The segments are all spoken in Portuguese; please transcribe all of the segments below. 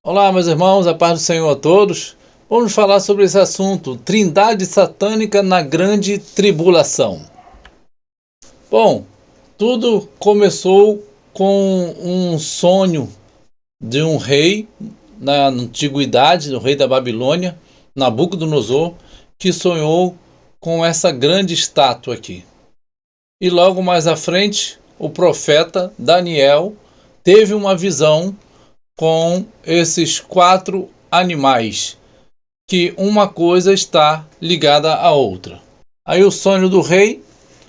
Olá, meus irmãos, a paz do Senhor a todos. Vamos falar sobre esse assunto, Trindade Satânica na Grande Tribulação. Bom, tudo começou com um sonho de um rei na antiguidade, o rei da Babilônia, Nabucodonosor, que sonhou com essa grande estátua aqui. E logo mais à frente, o profeta Daniel teve uma visão com esses 4 animais, que uma coisa está ligada à outra. Aí o sonho do rei,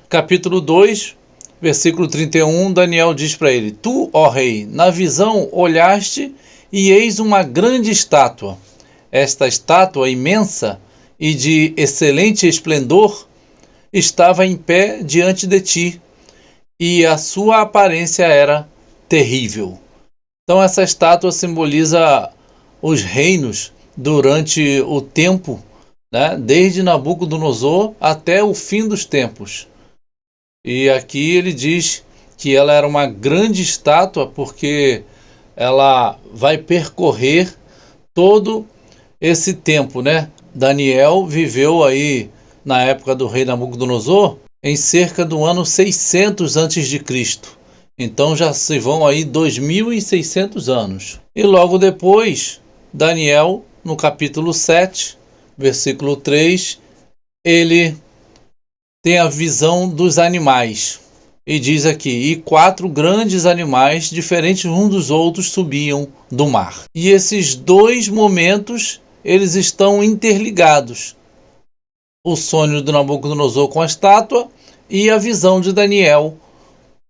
capítulo 2, versículo 31, Daniel diz para ele: Tu, ó rei, na visão olhaste e eis uma grande estátua. Esta estátua imensa e de excelente esplendor estava em pé diante de ti, e a sua aparência era terrível. Então essa estátua simboliza os reinos durante o tempo, né? Desde Nabucodonosor até o fim dos tempos. E aqui ele diz que ela era uma grande estátua porque ela vai percorrer todo esse tempo, né? Daniel viveu aí na época do rei Nabucodonosor em cerca do ano 600 a.C. Então já se vão aí 2.600 anos. E logo depois, Daniel, no capítulo 7, versículo 3, ele tem a visão dos animais. E diz aqui: E 4 grandes animais, diferentes uns dos outros, subiam do mar. E esses 2 momentos, eles estão interligados. O sonho do Nabucodonosor com a estátua e a visão de Daniel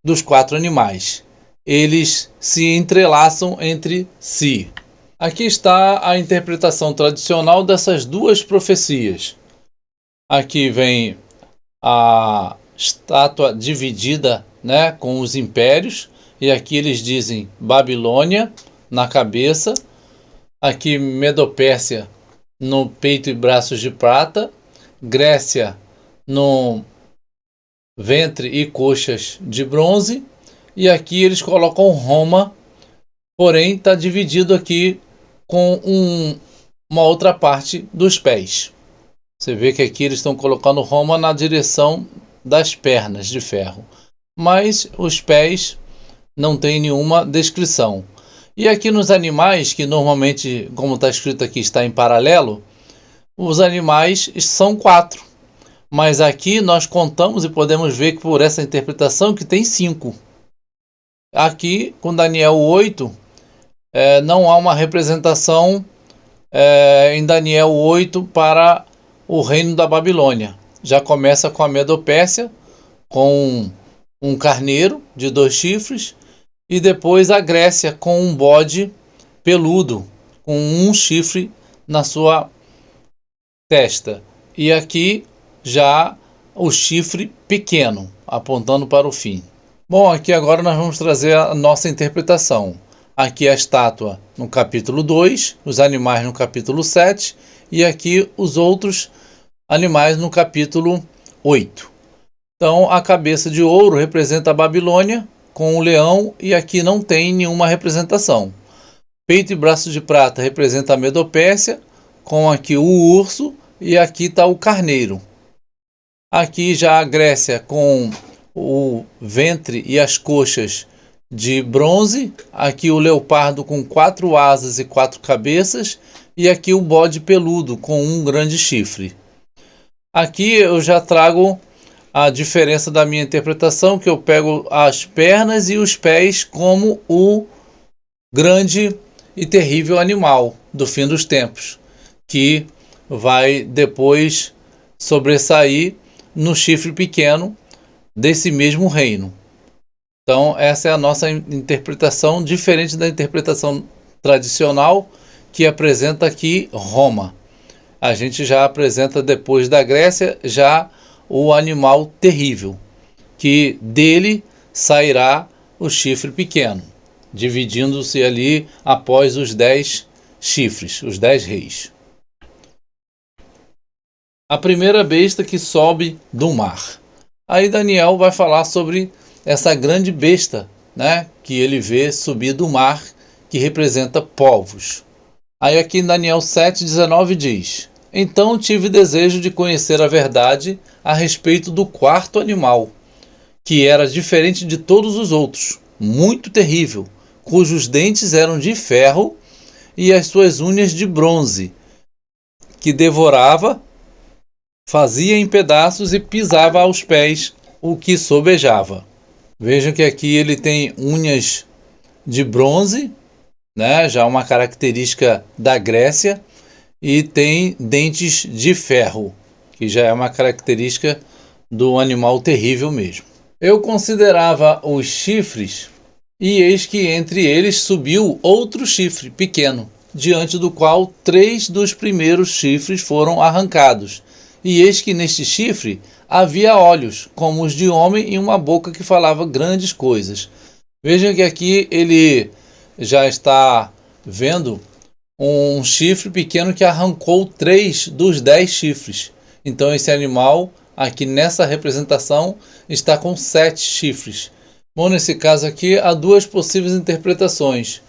dos 4 animais. Eles se entrelaçam entre si. Aqui está a interpretação tradicional dessas 2 profecias. Aqui vem a estátua dividida, né, com os impérios, e aqui eles dizem Babilônia na cabeça, aqui Medopérsia no peito e braços de prata, Grécia no ventre e coxas de bronze, e aqui eles colocam Roma, porém está dividido aqui com uma outra parte dos pés. Você vê que aqui eles estão colocando Roma na direção das pernas de ferro, mas os pés não tem nenhuma descrição. E aqui nos animais, que normalmente, como está escrito aqui, está em paralelo, os animais são 4. Mas aqui nós contamos e podemos ver que por essa interpretação que tem 5. Aqui, com Daniel 8, não há uma representação em Daniel 8 para o reino da Babilônia. Já começa com a Medopérsia, com um carneiro de 2 chifres, e depois a Grécia com um bode peludo, com um chifre na sua testa. E aqui já o chifre pequeno, apontando para o fim. Bom, aqui agora nós vamos trazer a nossa interpretação. Aqui a estátua no capítulo 2, os animais no capítulo 7 e aqui os outros animais no capítulo 8. Então a cabeça de ouro representa a Babilônia com o leão e aqui não tem nenhuma representação. Peito e braço de prata representa a Medopérsia com aqui o urso e aqui está o carneiro. Aqui já a Grécia com o ventre e as coxas de bronze, aqui o leopardo com 4 asas e 4 cabeças, e aqui o bode peludo com um grande chifre. Aqui eu já trago a diferença da minha interpretação, que eu pego as pernas e os pés como o grande e terrível animal do fim dos tempos, que vai depois sobressair no chifre pequeno desse mesmo reino. Então essa é a nossa interpretação, diferente da interpretação tradicional que apresenta aqui Roma. A gente já apresenta depois da Grécia já o animal terrível, que dele sairá o chifre pequeno, dividindo-se ali após os 10 chifres, os 10 reis. A primeira besta que sobe do mar. Aí Daniel vai falar sobre essa grande besta, né, que ele vê subir do mar, que representa povos. Aí aqui em Daniel 7,19 diz: Então tive desejo de conhecer a verdade a respeito do quarto animal, que era diferente de todos os outros, muito terrível, cujos dentes eram de ferro e as suas unhas de bronze, que devorava, fazia em pedaços e pisava aos pés o que sobejava. Vejam que aqui ele tem unhas de bronze, né, já uma característica da Grécia, e tem dentes de ferro, que já é uma característica do animal terrível mesmo. Eu considerava os chifres, e eis que entre eles subiu outro chifre pequeno, diante do qual 3 dos primeiros chifres foram arrancados. E eis que neste chifre havia olhos, como os de homem, e uma boca que falava grandes coisas. Vejam que aqui ele já está vendo um chifre pequeno que arrancou 3 dos 10 chifres. Então esse animal, aqui nessa representação, está com 7 chifres. Bom, nesse caso aqui há 2 possíveis interpretações.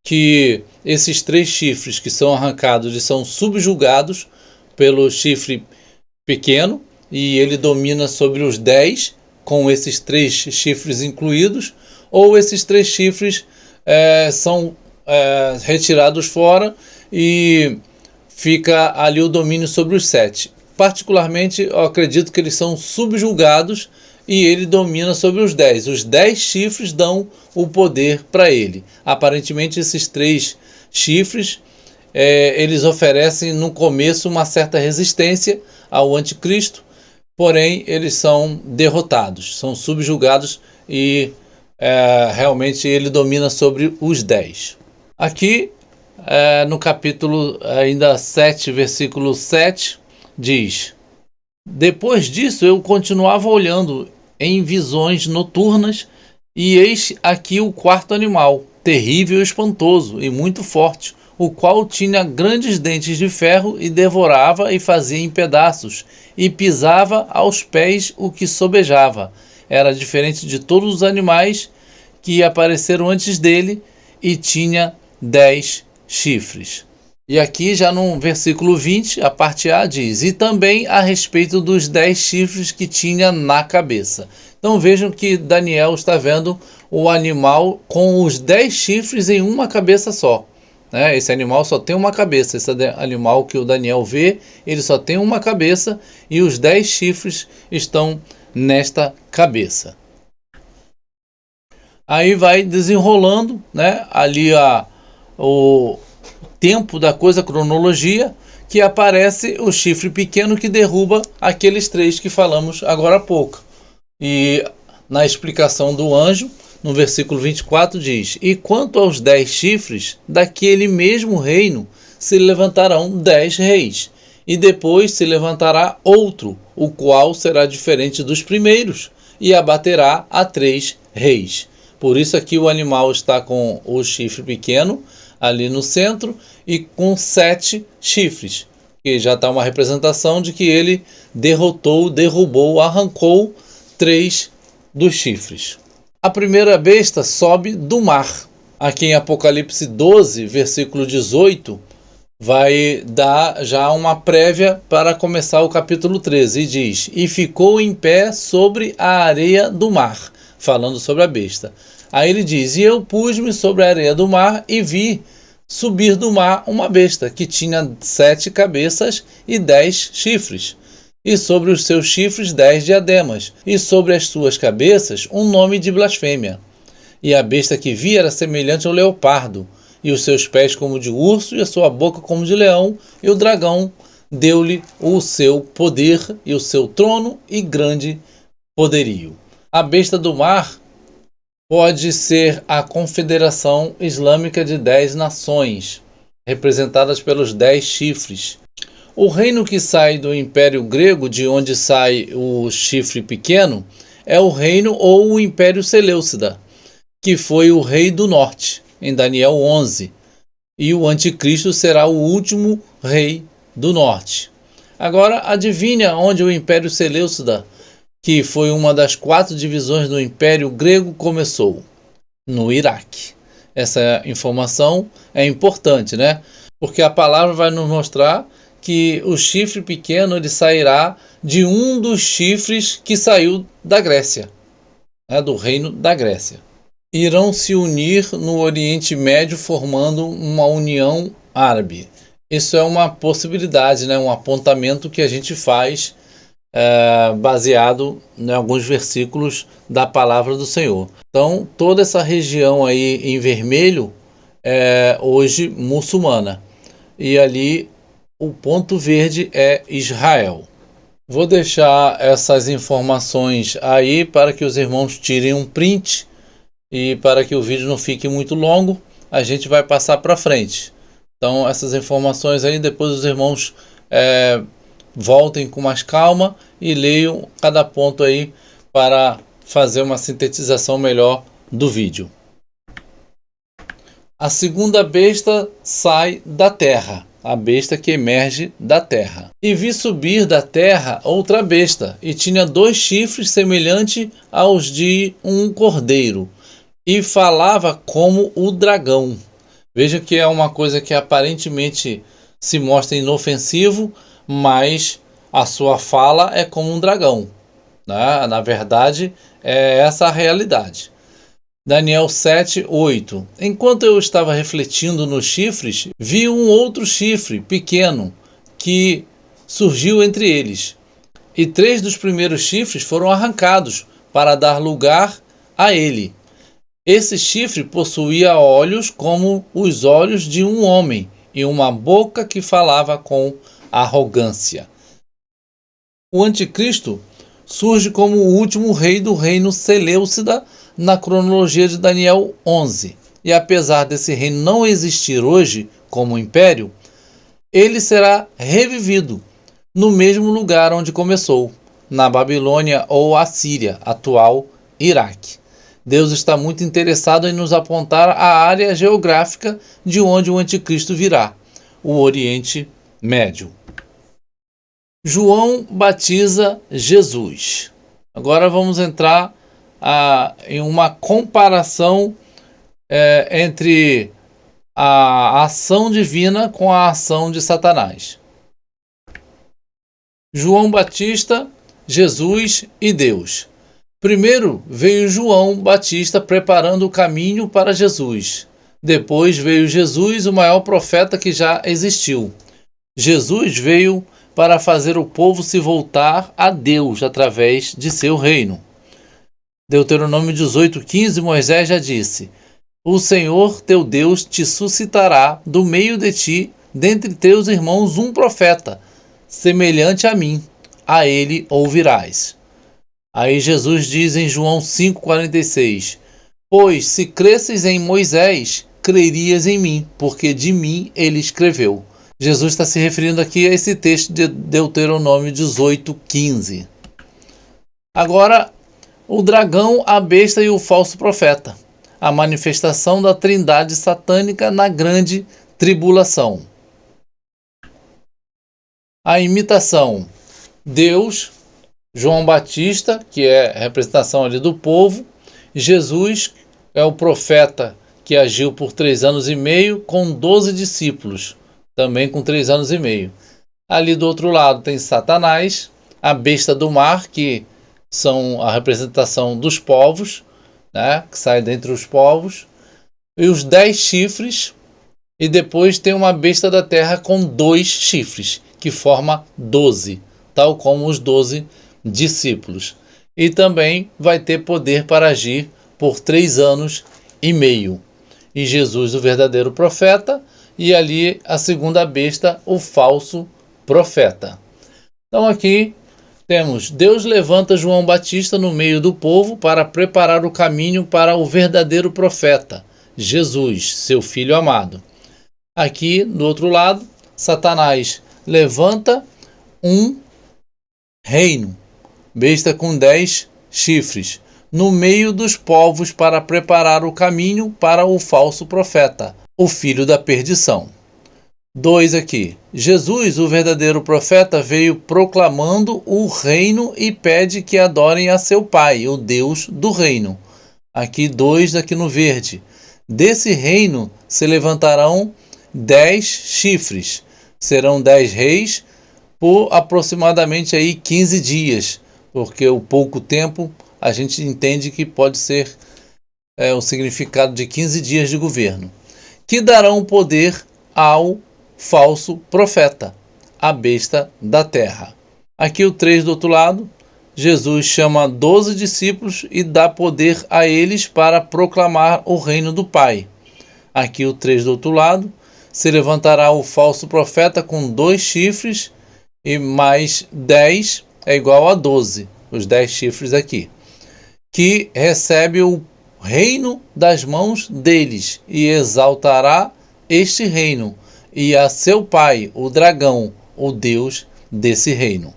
Que esses 3 chifres que são arrancados e são subjugados pelo chifre pequeno, e ele domina sobre os 10, com esses 3 chifres incluídos, ou esses 3 chifres são retirados fora e fica ali o domínio sobre os 7. Particularmente, eu acredito que eles são subjugados e ele domina sobre os 10. Os 10 chifres dão o poder para ele. Aparentemente, esses 3 chifres, eles oferecem no começo uma certa resistência ao anticristo, porém eles são derrotados, são subjugados e realmente ele domina sobre os 10. Aqui no capítulo ainda 7, versículo 7, diz: Depois disso eu continuava olhando em visões noturnas, e eis aqui o quarto animal, terrível e espantoso e muito forte, o qual tinha grandes dentes de ferro e devorava e fazia em pedaços, e pisava aos pés o que sobejava. Era diferente de todos os animais que apareceram antes dele, e tinha 10 chifres. E aqui já no versículo 20, a parte A diz: E também a respeito dos 10 chifres que tinha na cabeça. Então vejam que Daniel está vendo o animal com os 10 chifres em uma cabeça só. Esse animal só tem uma cabeça. Esse animal que o Daniel vê, ele só tem uma cabeça, e os 10 chifres estão nesta cabeça. Aí vai desenrolando, ali o tempo da coisa, a cronologia, que aparece o chifre pequeno que derruba aqueles 3 que falamos agora há pouco. E na explicação do anjo, no versículo 24 diz: E quanto aos 10 chifres, daquele mesmo reino se levantarão 10 reis, e depois se levantará outro, o qual será diferente dos primeiros, e abaterá a 3 reis. Por isso aqui o animal está com o chifre pequeno ali no centro e com 7 chifres, que já está uma representação de que ele derrubou, arrancou 3 dos chifres. A primeira besta sobe do mar. Aqui em Apocalipse 12, versículo 18, vai dar já uma prévia para começar o capítulo 13, e diz: E ficou em pé sobre a areia do mar, falando sobre a besta. Aí ele diz: E eu pus-me sobre a areia do mar e vi subir do mar uma besta, que tinha 7 cabeças e 10 chifres, e sobre os seus chifres 10 diademas, e sobre as suas cabeças um nome de blasfêmia. E a besta que vi era semelhante ao leopardo, e os seus pés como de urso, e a sua boca como de leão, e o dragão deu-lhe o seu poder, e o seu trono, e grande poderio. A besta do mar pode ser a Confederação Islâmica de 10 nações, representadas pelos 10 chifres. O reino que sai do Império Grego, de onde sai o chifre pequeno, é o reino ou o Império Seleucida, que foi o rei do norte, em Daniel 11. E o anticristo será o último rei do norte. Agora, adivinha onde o Império Seleucida, que foi uma das 4 divisões do Império Grego, começou? No Iraque. Essa informação é importante, porque a palavra vai nos mostrar que o chifre pequeno ele sairá de um dos chifres que saiu da Grécia, né, do reino da Grécia. Irão se unir no Oriente Médio formando uma União Árabe. Isso é uma possibilidade, né, um apontamento que a gente faz baseado em alguns versículos da palavra do Senhor. Então, toda essa região aí em vermelho é hoje muçulmana. E ali o ponto verde é Israel. Vou deixar essas informações aí para que os irmãos tirem um print e para que o vídeo não fique muito longo, a gente vai passar para frente. Então essas informações aí depois os irmãos voltem com mais calma e leiam cada ponto aí para fazer uma sintetização melhor do vídeo. A segunda besta sai da terra, a besta que emerge da terra. E vi subir da terra outra besta, e tinha 2 chifres semelhantes aos de um cordeiro, e falava como o dragão. Veja que é uma coisa que aparentemente se mostra inofensivo, mas a sua fala é como um dragão, né? Na verdade, é essa a realidade. Daniel 7:8. Enquanto eu estava refletindo nos chifres, vi um outro chifre pequeno que surgiu entre eles. E 3 dos primeiros chifres foram arrancados para dar lugar a ele. Esse chifre possuía olhos como os olhos de um homem e uma boca que falava com arrogância. O anticristo surge como o último rei do reino Seleucida na cronologia de Daniel 11. E apesar desse reino não existir hoje como império, ele será revivido no mesmo lugar onde começou, na Babilônia ou Assíria, atual Iraque. Deus está muito interessado em nos apontar a área geográfica de onde o anticristo virá, o Oriente Médio. João batiza Jesus. Agora vamos entrar em uma comparação entre a ação divina com a ação de Satanás. João Batista, Jesus e Deus. Primeiro veio João Batista preparando o caminho para Jesus. Depois veio Jesus, o maior profeta que já existiu. Jesus veio para fazer o povo se voltar a Deus através de seu reino. Deuteronômio 18:15, Moisés já disse: O Senhor teu Deus te suscitará do meio de ti, dentre teus irmãos, um profeta, semelhante a mim, a ele ouvirás. Aí Jesus diz em João 5,46: Pois se cresces em Moisés, crerias em mim, porque de mim ele escreveu. Jesus está se referindo aqui a esse texto de Deuteronômio 18:15. Agora, o dragão, a besta e o falso profeta. A manifestação da trindade satânica na grande tribulação. A imitação. Deus, João Batista, que é a representação ali do povo. Jesus é o profeta que agiu por 3 anos e meio com 12 discípulos, também com 3 anos e meio. Ali do outro lado tem Satanás, a besta do mar, que são a representação dos povos, né, que sai dentre os povos, e os 10 chifres, e depois tem uma besta da terra com 2 chifres, que forma 12, tal como os 12 discípulos. E também vai ter poder para agir por 3 anos e meio. E Jesus, o verdadeiro profeta, e ali a segunda besta, o falso profeta. Então aqui temos: Deus levanta João Batista no meio do povo para preparar o caminho para o verdadeiro profeta, Jesus, seu filho amado. Aqui, do outro lado, Satanás levanta um reino, besta com 10 chifres, no meio dos povos para preparar o caminho para o falso profeta, o filho da perdição. 2 aqui. Jesus, o verdadeiro profeta, veio proclamando o reino e pede que adorem a seu Pai, o Deus do reino. Aqui 2 aqui no verde. Desse reino se levantarão 10 chifres. Serão 10 reis por aproximadamente aí 15 dias, porque o pouco tempo a gente entende que pode ser o significado de 15 dias de governo, que darão poder ao falso profeta, a besta da terra. Aqui o 3 do outro lado, Jesus chama 12 discípulos e dá poder a eles para proclamar o reino do Pai. Aqui o 3 do outro lado, se levantará o falso profeta com 2 chifres e mais 10 é igual a 12, os 10 chifres aqui, que recebe o reino das mãos deles e exaltará este reino e a seu pai, o dragão, o Deus desse reino.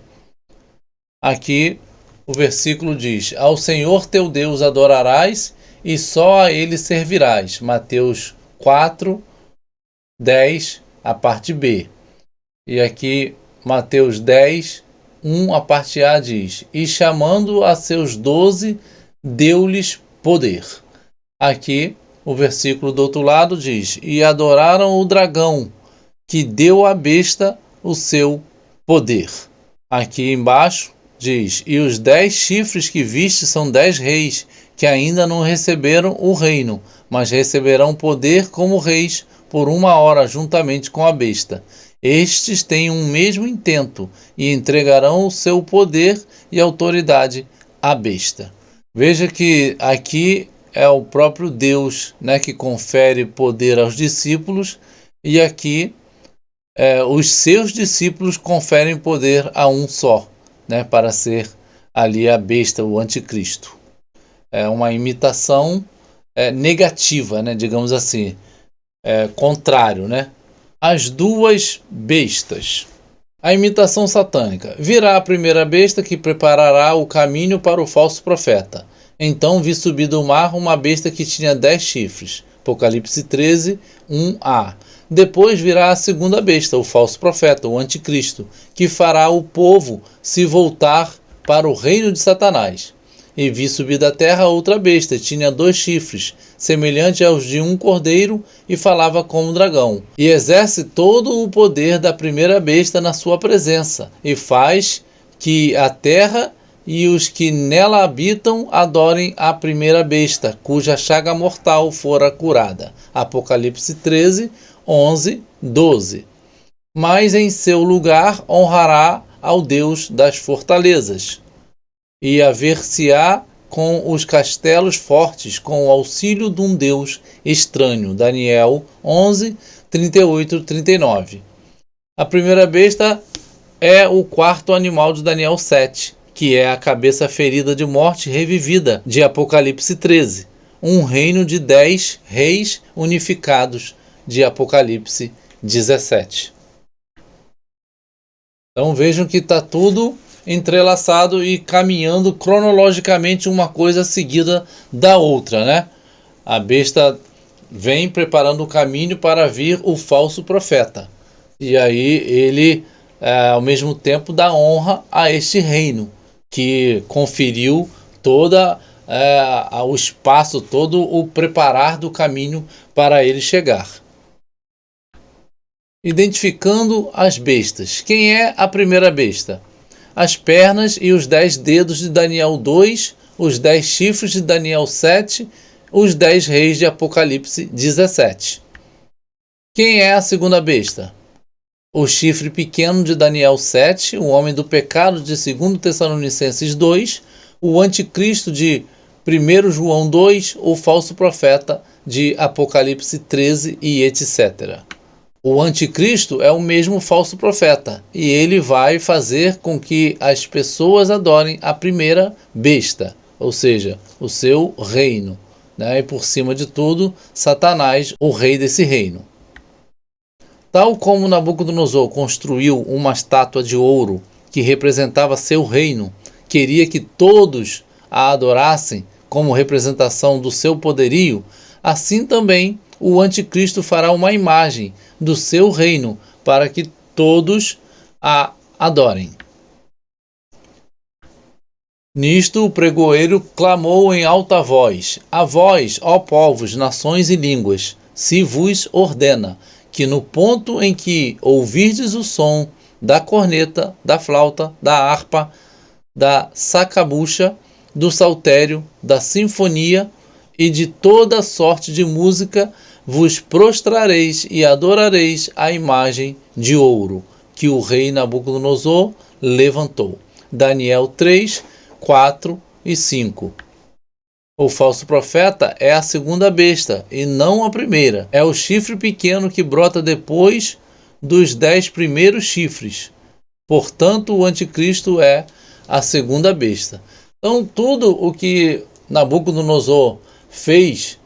Aqui o versículo diz: ao Senhor teu Deus adorarás e só a ele servirás. Mateus 4, 10, a parte B. E aqui Mateus 10, 1, a parte A diz: e chamando a seus 12, deu-lhes poder. Aqui o versículo do outro lado diz: e adoraram o dragão, que deu à besta o seu poder. Aqui embaixo diz: e os 10 chifres que viste são 10 reis, que ainda não receberam o reino, mas receberão poder como reis por 1 hora juntamente com a besta. Estes têm um mesmo intento e entregarão o seu poder e autoridade à besta. Veja que aqui é o próprio Deus, que confere poder aos discípulos, e aqui os seus discípulos conferem poder a um só, para ser ali a besta, o anticristo. É uma imitação negativa, digamos assim, contrário, As duas bestas. A imitação satânica. Virá a primeira besta que preparará o caminho para o falso profeta. Então vi subir do mar uma besta que tinha 10 chifres. Apocalipse 13, 1a. Depois virá a segunda besta, o falso profeta, o anticristo, que fará o povo se voltar para o reino de Satanás. E vi subir da terra outra besta, tinha 2 chifres, semelhante aos de um cordeiro, e falava como dragão. E exerce todo o poder da primeira besta na sua presença, e faz que a terra e os que nela habitam adorem a primeira besta, cuja chaga mortal fora curada. Apocalipse 13, 11, 12. Mas em seu lugar honrará ao Deus das fortalezas, e haver-se-á com os castelos fortes, com o auxílio de um Deus estranho. Daniel 11, 38, 39. A primeira besta é o 4º animal de Daniel 7, que é a cabeça ferida de morte revivida de Apocalipse 13, um reino de 10 reis unificados de Apocalipse 17. Então vejam que está tudo entrelaçado e caminhando cronologicamente uma coisa seguida da outra, A besta vem preparando o caminho para vir o falso profeta. E aí ele, ao mesmo tempo, dá honra a este reino, que conferiu toda o espaço, todo o preparar do caminho para ele chegar. Identificando as bestas. Quem é a primeira besta? As pernas e os 10 dedos de Daniel 2, os 10 chifres de Daniel 7, os 10 reis de Apocalipse 17. Quem é a segunda besta? O chifre pequeno de Daniel 7, o homem do pecado de 2 Tessalonicenses 2, o anticristo de 1 João 2, o falso profeta de Apocalipse 13 e etc. O anticristo é o mesmo falso profeta, e ele vai fazer com que as pessoas adorem a primeira besta, ou seja, o seu reino, E por cima de tudo, Satanás, o rei desse reino. Tal como Nabucodonosor construiu uma estátua de ouro que representava seu reino, queria que todos a adorassem como representação do seu poderio, assim também o anticristo fará uma imagem do seu reino para que todos a adorem. Nisto o pregoeiro clamou em alta voz: a vós, ó povos, nações e línguas, se vos ordena que no ponto em que ouvirdes o som da corneta, da flauta, da harpa, da sacabucha, do saltério, da sinfonia e de toda sorte de música, vos prostrareis e adorareis a imagem de ouro que o rei Nabucodonosor levantou. Daniel 3, 4 e 5. O falso profeta é a segunda besta e não a primeira. É o chifre pequeno que brota depois dos 10 primeiros chifres. Portanto, o anticristo é a segunda besta. Então, tudo o que Nabucodonosor fez,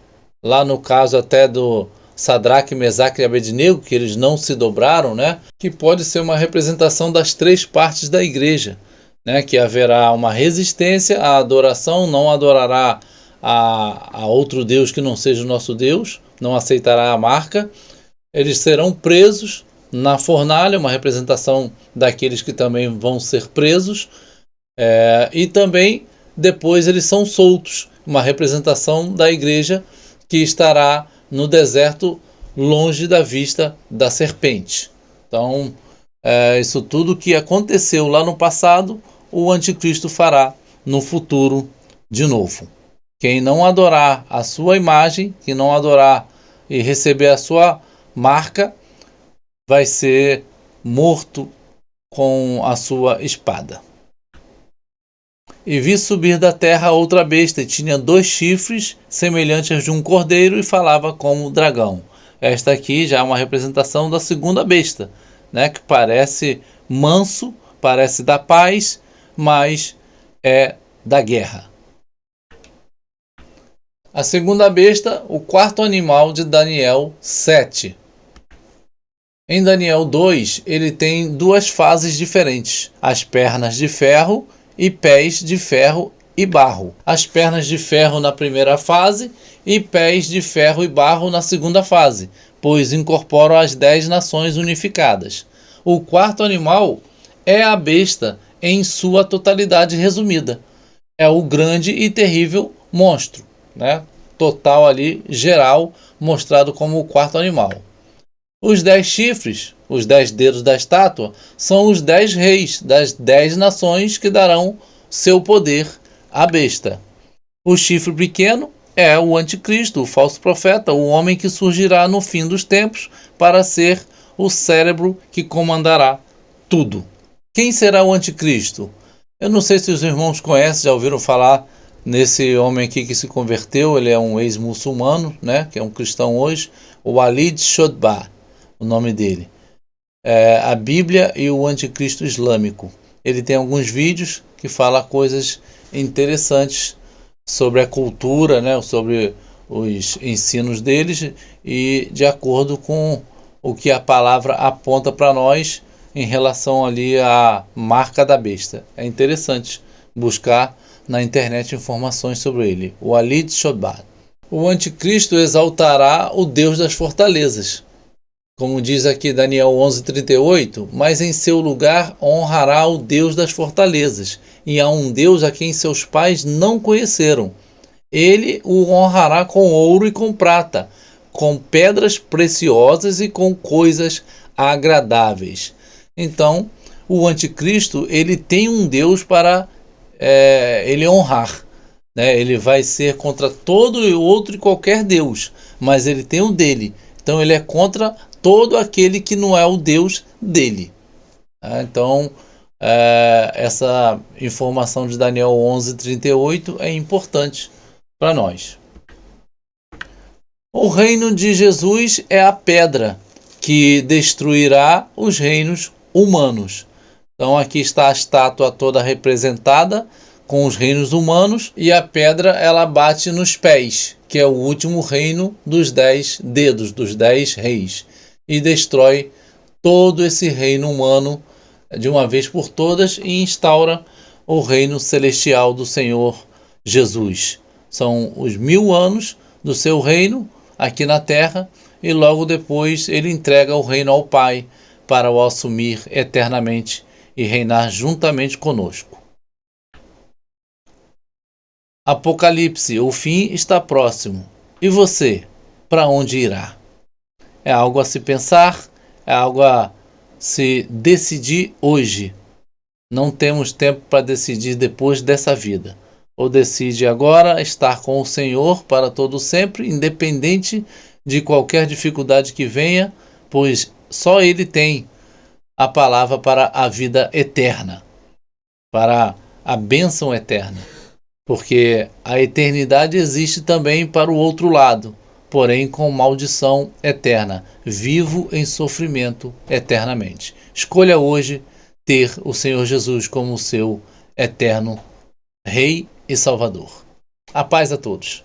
lá no caso até do Sadraque, Mesaque e Abednego, que eles não se dobraram, né? Que pode ser uma representação das três partes da igreja, né? Que haverá uma resistência à adoração, não adorará a outro Deus que não seja o nosso Deus, não aceitará a marca. Eles serão presos na fornalha, uma representação daqueles que também vão ser presos, e também depois eles são soltos, uma representação da igreja que estará no deserto, longe da vista da serpente. Então, isso tudo que aconteceu lá no passado, o anticristo fará no futuro de novo. Quem não adorar a sua imagem, quem não adorar e receber a sua marca, vai ser morto com a sua espada. E vi subir da terra outra besta, e tinha 2 chifres, semelhantes aos de um cordeiro, e falava como dragão. Esta aqui já é uma representação da segunda besta, né, que parece manso, parece da paz, mas é da guerra. A segunda besta, o quarto animal de Daniel 7. Em Daniel 2, ele tem 2 fases diferentes: as pernas de ferro e pés de ferro e barro. As pernas de ferro na primeira fase e pés de ferro e barro na segunda fase, pois incorporam as 10 nações unificadas. O quarto animal é a besta em sua totalidade resumida. É o grande e terrível monstro, né? Total ali, geral, mostrado como o quarto animal. Os 10 chifres, os 10 dedos da estátua, são os 10 reis das 10 nações que darão seu poder à besta. O chifre pequeno é o anticristo, o falso profeta, o homem que surgirá no fim dos tempos para ser o cérebro que comandará tudo. Quem será o anticristo? Eu não sei se os irmãos conhecem, já ouviram falar nesse homem aqui que se converteu. Ele é um ex-muçulmano, né, que é um cristão hoje, o Walid Shodbah, o nome dele. A Bíblia e o anticristo islâmico. Ele tem alguns vídeos que falam coisas interessantes sobre a cultura, né, sobre os ensinos deles e de acordo com o que a palavra aponta para nós em relação ali à marca da besta. É interessante buscar na internet informações sobre ele. O Walid Shodbah. O anticristo exaltará o Deus das fortalezas. Como diz aqui Daniel 11:38, mas em seu lugar honrará o Deus das fortalezas, e a um Deus a quem seus pais não conheceram. Ele o honrará com ouro e com prata, com pedras preciosas e com coisas agradáveis. Então, o anticristo, ele tem um Deus para ele honrar, né? Ele vai ser contra todo outro e qualquer Deus, mas ele tem o dele. Então, ele é contra todo aquele que não é o Deus dele. Então, essa informação de Daniel 11:38 é importante para nós. O reino de Jesus é a pedra que destruirá os reinos humanos. Então aqui está a estátua toda representada com os reinos humanos, e a pedra ela bate nos pés, que é o último reino dos 10 dedos, dos 10 reis, e destrói todo esse reino humano de uma vez por todas e instaura o reino celestial do Senhor Jesus. São os 1000 anos do seu reino aqui na terra, e logo depois ele entrega o reino ao Pai para o assumir eternamente e reinar juntamente conosco. Apocalipse, o fim está próximo. E você, para onde irá? É algo a se pensar, é algo a se decidir hoje. Não temos tempo para decidir depois dessa vida. Ou decide agora estar com o Senhor para todo sempre, independente de qualquer dificuldade que venha, pois só Ele tem a palavra para a vida eterna, para a bênção eterna. Porque a eternidade existe também para o outro lado, porém com maldição eterna, vivo em sofrimento eternamente. Escolha hoje ter o Senhor Jesus como seu eterno Rei e Salvador. A paz a todos.